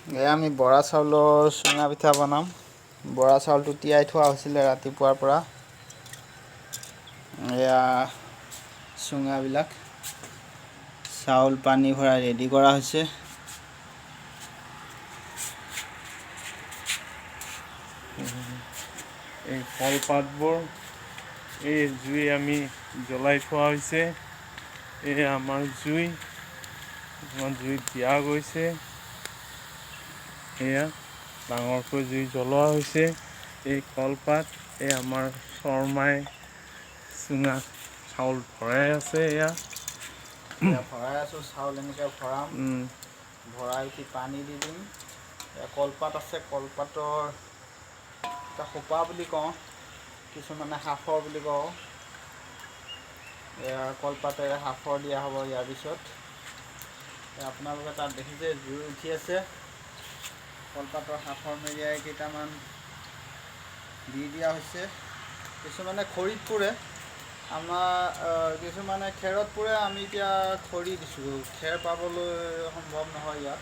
এয়া আমি বৰা চাউলৰ চুঙা পিঠা বনাম। বৰা চাউলটো তিয়াই থোৱা হৈছিলে ৰাতিপুৱাৰ পৰা। এয়া চুঙাবিলাক চাউল পানী ভৰাই ৰেডি কৰা হৈছে। এই কলপাতবোৰ এই জুই আমি জ্বলাই থোৱা হৈছে। এই আমাৰ জুই জুইত দিয়া গৈছে। এয়া ডাঙৰকৈ জুই জ্বলোৱা হৈছে। এই কলপাত এই আমাৰ শৰ্মাই চুঙা চাউল ভৰাই আছে। এয়া ভৰাই আছোঁ চাউল এনেকৈ ভৰাম। ভৰাই উঠি পানী দি দিম। কলপাত আছে, কলপাতৰ এটা সোপা বুলি কওঁ, কিছুমানে সাফৰ বুলি কওঁ। এয়া কলপাতেৰে সাফৰ দিয়া হ'ব। ইয়াৰ পিছত আপোনালোকে তাত দেখিছে জুই উঠি আছে। কলপাতৰ সাফৰ মেৰিয়াই কেইটামান দি দিয়া হৈছে। কিছুমানে খৰিত পুৰে, আমাৰ কিছুমানে খেৰত পুৰে। আমি এতিয়া খৰি দিছোঁ, খেৰ পাবলৈ সম্ভৱ নহয় ইয়াত।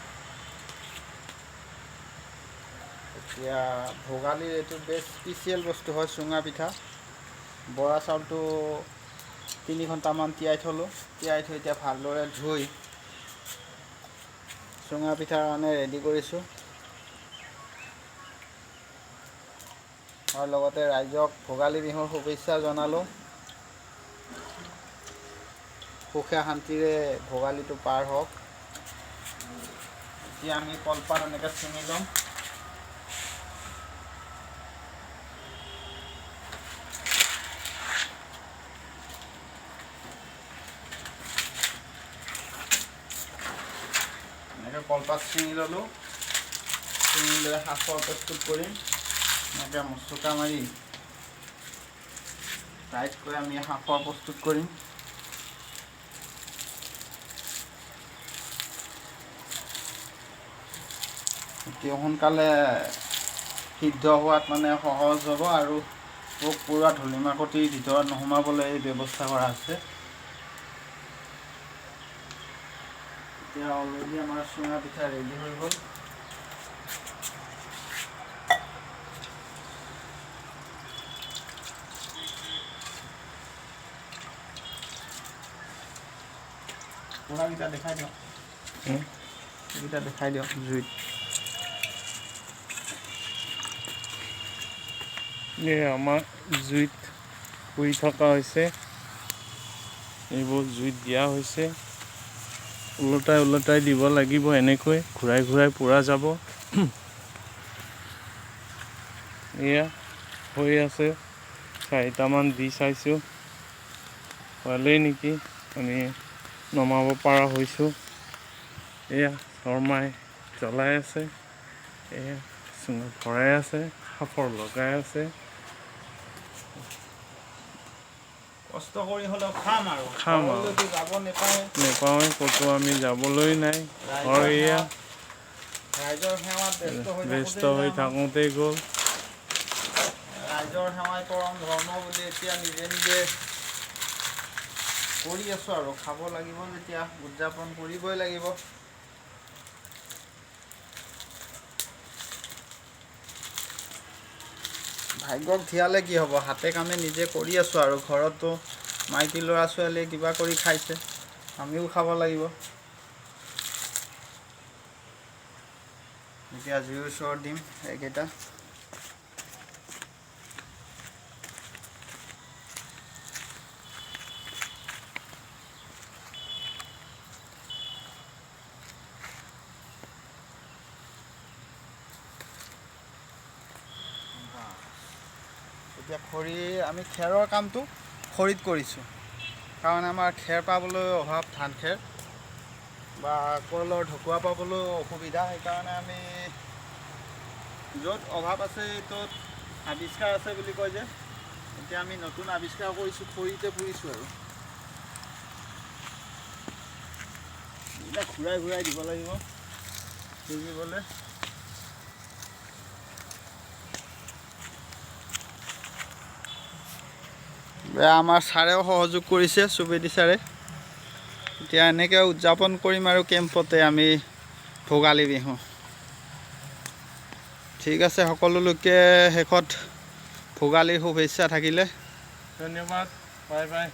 এতিয়া ভোগালীৰ এইটো বেষ্ট স্পেচিয়েল বস্তু হয় চুঙা পিঠা। বৰা চাউলটো 3 ঘণ্টামান তিয়াই থ'লোঁ। তিয়াই থৈ এতিয়া ভালদৰে ধুই চুঙা পিঠাৰ কাৰণে ৰেডি কৰিছোঁ। আৰু লগতে ৰাইজক ভোগালী বিহুৰ শুভেচ্ছা জনালোঁ। সুখে শান্তিৰে ভোগালীটো পাৰ হওক। এতিয়া আমি কলপাত এনেকৈ ছিঙি ল'ম। এনেকৈ কলপাত ছিঙি ল'লোঁ। ছিঙি লৈ সাফৰ প্ৰস্তুত কৰিম। এনেকৈ মুচুকা মাৰি টাইটকৈ আমি সাফৰ প্ৰস্তুত কৰিম। অতি সোনকালে সিদ্ধ হোৱাত মানে সহজ হ'ব আৰু পোক পৰুৱা ধূলি মাকতিৰ ভিতৰত নোসোমাবলৈ এই ব্যৱস্থা কৰা হৈছে। এতিয়া অলৰেডি আমাৰ চুঙা পিঠা ৰেডি হৈ গ'ল। পোৰাকেইটা দেখাই দিয়ক। এইকেইটা দেখাই দিয়ক জুইত। এই আমাৰ জুইত পুৰি থকা হৈছে। এইবোৰ জুইত দিয়া হৈছে। ওলটাই ওলটাই দিব লাগিব, এনেকৈ ঘূৰাই ঘূৰাই পোৰা যাব। এয়া হৈ আছে। 4টামান দি চাইছোঁ, ভালেই নেকি, আমি নমাব পৰা হৈছোঁ। এয়া শৰ্মাই জ্বলাই আছে। এয়া চুঙাত ভৰাই আছে, সাফৰ লগাই আছে। কষ্ট কৰি হ'লেও খাম আৰু যাব নেপাওঁৱে, ক'তো আমি যাবলৈ নাই। এয়া ৰাইজৰ সেৱাত ব্যস্ত হৈ থাকোঁতেই গ'ল। ৰাইজৰ সেৱাই পৰম ধৰ্ম বুলি এতিয়া নিজে নিজে কৰি আছোঁ আৰু খাব লাগিব যেতিয়া উদযাপন কৰিবই লাগিব। ভাগ্যক ধিয়ালে কি হ'ব, হাতে কামে নিজে কৰি আছোঁ আৰু ঘৰতো মাইকী ল'ৰা ছোৱালীয়ে কিবা কৰি খাইছে, আমিও খাব লাগিব। এতিয়া জুইৰ ওচৰত দিম এইকেইটা। এতিয়া খৰি আমি খেৰৰ কামটো খৰিত কৰিছোঁ, কাৰণ আমাৰ খেৰ পাবলৈ অভাৱ, ধান খেৰ বা কলৰ ঢকুৱা পাবলৈও অসুবিধা। সেইকাৰণে আমি য'ত অভাৱ আছে ত'ত আৱিষ্কাৰ আছে বুলি কয় যে, এতিয়া আমি নতুন আৱিষ্কাৰ কৰিছোঁ, খৰিতে পুৰিছোঁ আৰু এতিয়া ঘূৰাই ঘূৰাই দিব লাগিব সিজিবলৈ। আমাৰ ছাৰেও সহযোগ কৰিছে, সুবেদী ছাৰে। এতিয়া এনেকৈ উদযাপন কৰিম আৰু কেম্পতে আমি ভোগালী বিহু। ঠিক আছে, সকলোলৈকে শেষত ভোগালীৰ শুভেচ্ছা থাকিলে। ধন্যবাদ, বাই বাই।